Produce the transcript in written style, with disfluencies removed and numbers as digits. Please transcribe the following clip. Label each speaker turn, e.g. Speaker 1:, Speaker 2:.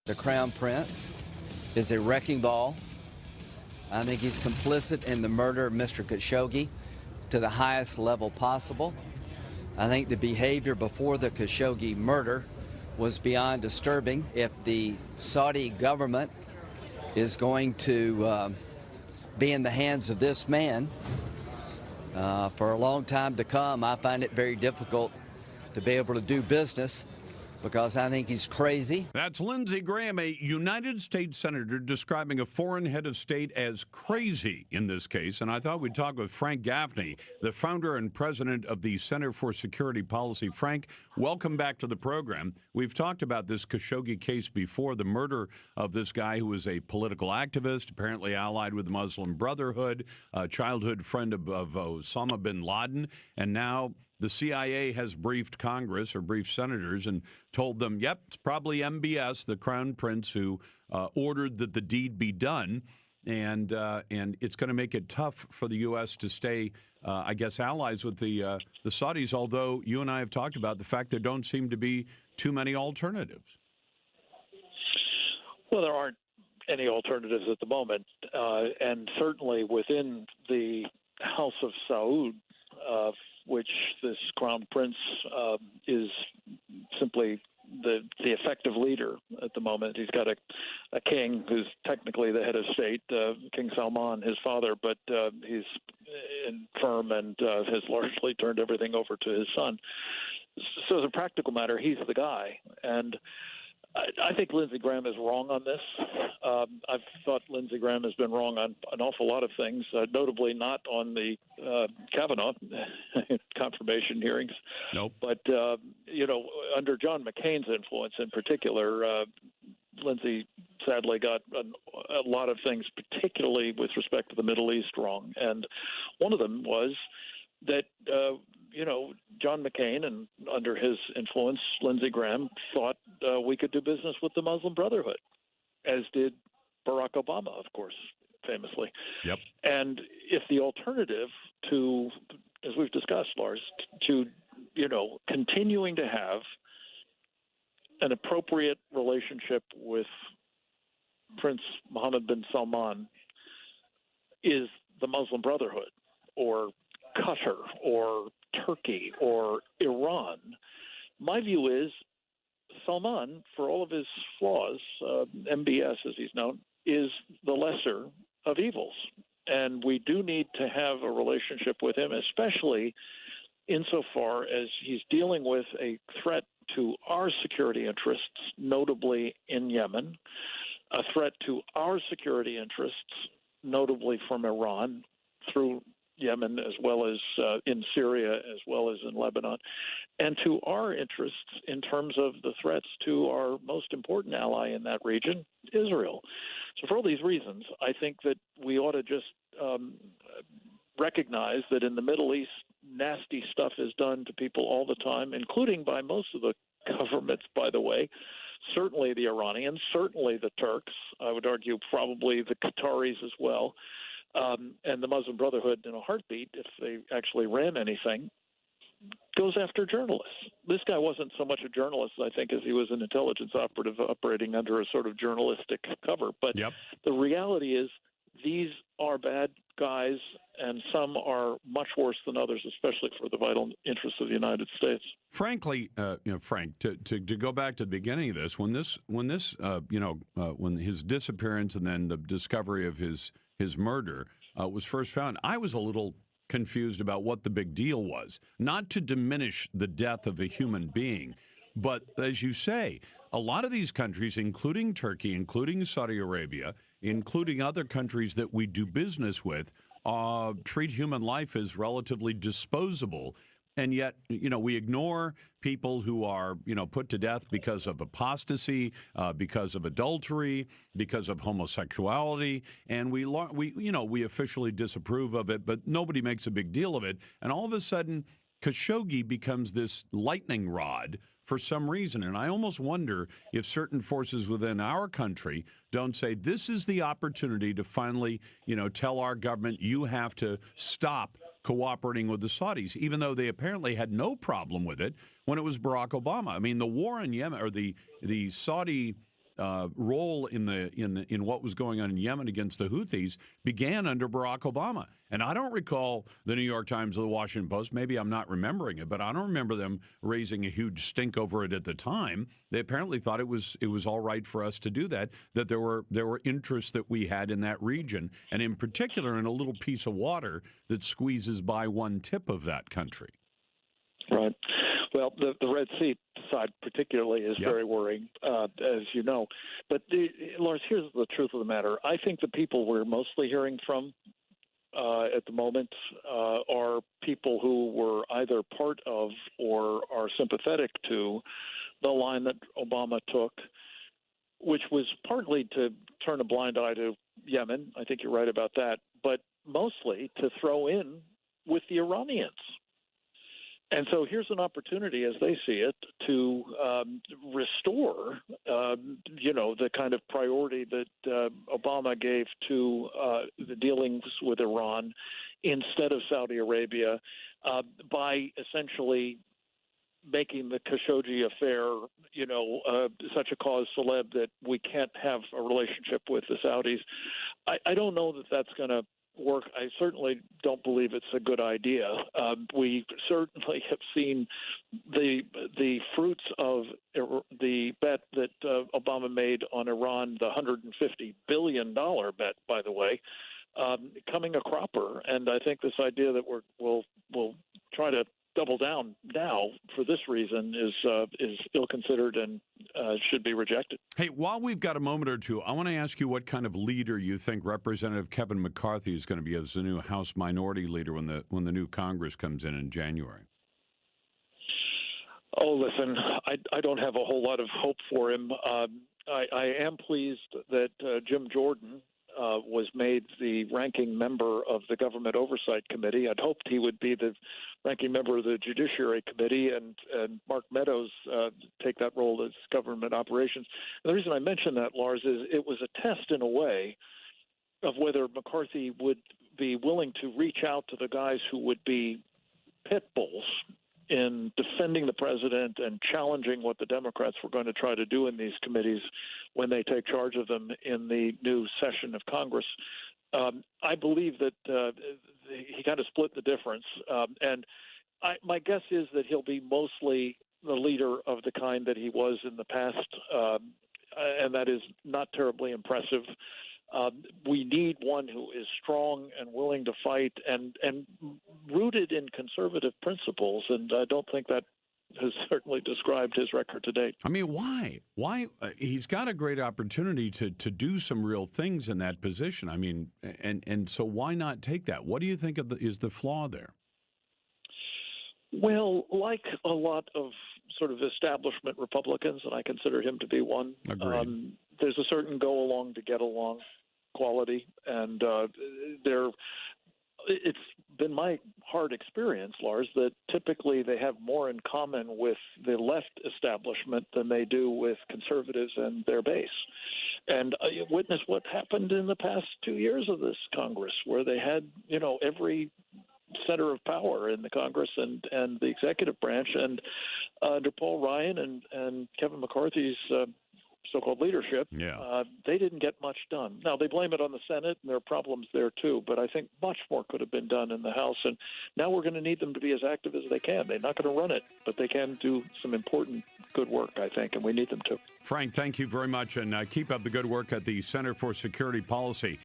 Speaker 1: The Crown Prince is a wrecking ball. I think he's complicit in the murder of Mr. Khashoggi to the highest level possible. I think the behavior before the Khashoggi murder was beyond disturbing. If the Saudi government is going to be in the hands of this man for a long time to come, I find it very difficult to be able to do business because I think he's crazy.
Speaker 2: That's Lindsey Graham, a United States Senator, describing a foreign head of state as crazy in this case. And I thought we'd talk with Frank Gaffney, the founder and president of the Center for Security Policy. Frank, welcome back to the program. We've talked about this Khashoggi case before, the murder of this guy who was a political activist, apparently allied with the Muslim Brotherhood, a childhood friend of Osama bin Laden, and now the CIA has briefed Congress or briefed senators and told them, yep, it's probably MBS, the Crown Prince, who ordered that the deed be done. And it's going to make it tough for the U.S. to stay, I guess, allies with the Saudis, although you and I have talked about the fact there don't seem to be too many alternatives.
Speaker 3: Well, there aren't any alternatives at the moment. And certainly within the House of Saud, which this Crown Prince is simply the effective leader at the moment. He's got a king who's technically the head of state, King Salman, his father, but he's infirm and has largely turned everything over to his son. So as a practical matter, he's the guy. And I think Lindsey Graham is wrong on this. I've thought Lindsey Graham has been wrong on an awful lot of things, notably not on the Kavanaugh confirmation hearings.
Speaker 2: Nope.
Speaker 3: But, under John McCain's influence in particular, Lindsey sadly got a lot of things, particularly with respect to the Middle East, wrong. And one of them was that John McCain, and under his influence, Lindsey Graham, thought we could do business with the Muslim Brotherhood, as did Barack Obama, of course, famously.
Speaker 2: Yep.
Speaker 3: And if the alternative to, as we've discussed, Lars, to, continuing to have an appropriate relationship with Prince Mohammed bin Salman is the Muslim Brotherhood or Qatar or Turkey or Iran, my view is Salman, for all of his flaws, MBS as he's known, is the lesser of evils. And we do need to have a relationship with him, especially insofar as he's dealing with a threat to our security interests, notably in Yemen, a threat to our security interests, notably from Iran, through Yemen as well as in Syria as well as in Lebanon, and to our interests in terms of the threats to our most important ally in that region, Israel. So for all these reasons, I think that we ought to just recognize that in the Middle East, nasty stuff is done to people all the time, including by most of the governments, by the way. Certainly the Iranians, certainly the Turks, I would argue probably the Qataris as well. And the Muslim Brotherhood, in a heartbeat, if they actually ran anything, goes after journalists. This guy wasn't so much a journalist, I think, as he was an intelligence operative operating under a sort of journalistic cover. But The reality is these are bad guys, and some are much worse than others, especially for the vital interests of the United States.
Speaker 2: Frankly, Frank, to go back to the beginning of this, when his disappearance and then the discovery of his murder was first found, I was a little confused about what the big deal was. Not to diminish the death of a human being, but as you say, a lot of these countries, including Turkey, including Saudi Arabia, including other countries that we do business with, treat human life as relatively disposable. And yet, we ignore people who are, put to death because of apostasy, because of adultery, because of homosexuality, and we officially disapprove of it, but nobody makes a big deal of it. And all of a sudden, Khashoggi becomes this lightning rod for some reason. And I almost wonder if certain forces within our country don't say, this is the opportunity to finally, tell our government, you have to stop cooperating with the Saudis, even though they apparently had no problem with it when it was Barack Obama. I mean, the war in Yemen, or the Saudi role in what was going on in Yemen against the Houthis began under Barack Obama. And I don't recall the New York Times or the Washington Post. Maybe I'm not remembering it, but I don't remember them raising a huge stink over it at the time. They apparently thought it was all right for us to do that. That there were interests that we had in that region, and in particular in a little piece of water that squeezes by one tip of that country.
Speaker 3: Right. Well, the Red Sea side particularly is very worrying, as you know. But, Lars, here's the truth of the matter. I think the people we're mostly hearing from at the moment are people who were either part of or are sympathetic to the line that Obama took, which was partly to turn a blind eye to Yemen. I think you're right about that. But mostly to throw in with the Iranians. And so here's an opportunity, as they see it, to restore, the kind of priority that Obama gave to the dealings with Iran instead of Saudi Arabia by essentially making the Khashoggi affair, such a cause célèbre that we can't have a relationship with the Saudis. I don't know that that's going to work. I certainly don't believe it's a good idea. We certainly have seen the fruits of the bet that Obama made on Iran, the $150 billion bet, by the way, coming a cropper. And I think this idea that we'll try to double down now for this reason is ill-considered and should be rejected.
Speaker 2: Hey, while we've got a moment or two, I want to ask you what kind of leader you think Representative Kevin McCarthy is going to be as the new House Minority Leader when the new Congress comes in January.
Speaker 3: Oh, listen, I don't have a whole lot of hope for him. I am pleased that Jim Jordan was made the ranking member of the Government Oversight Committee. I'd hoped he would be the ranking member of the Judiciary Committee and Mark Meadows take that role as Government Operations. And the reason I mention that, Lars, is it was a test in a way of whether McCarthy would be willing to reach out to the guys who would be pit bulls in defending the president and challenging what the Democrats were going to try to do in these committees when they take charge of them in the new session of Congress. I believe that he kind of split the difference. And my guess is that he'll be mostly the leader of the kind that he was in the past, and that is not terribly impressive. We need one who is strong and willing to fight and rooted in conservative principles, and I don't think that has certainly described his record to date.
Speaker 2: I mean, why? Why? He's got a great opportunity to do some real things in that position. I mean, and so why not take that? What do you think is the flaw there?
Speaker 3: Well, like a lot of sort of establishment Republicans, and I consider him to be one, there's a certain go along to get along quality, and it's been my hard experience, Lars, that typically they have more in common with the left establishment than they do with conservatives and their base. And you witness what happened in the past 2 years of this Congress, where they had, every center of power in the Congress and the executive branch. And under Paul Ryan and Kevin McCarthy's so-called leadership, they didn't get much done. Now, they blame it on the Senate, and there are problems there, too. But I think much more could have been done in the House. And now we're going to need them to be as active as they can. They're not going to run it, but they can do some important good work, I think, and we need them to.
Speaker 2: Frank, thank you very much, and keep up the good work at the Center for Security Policy.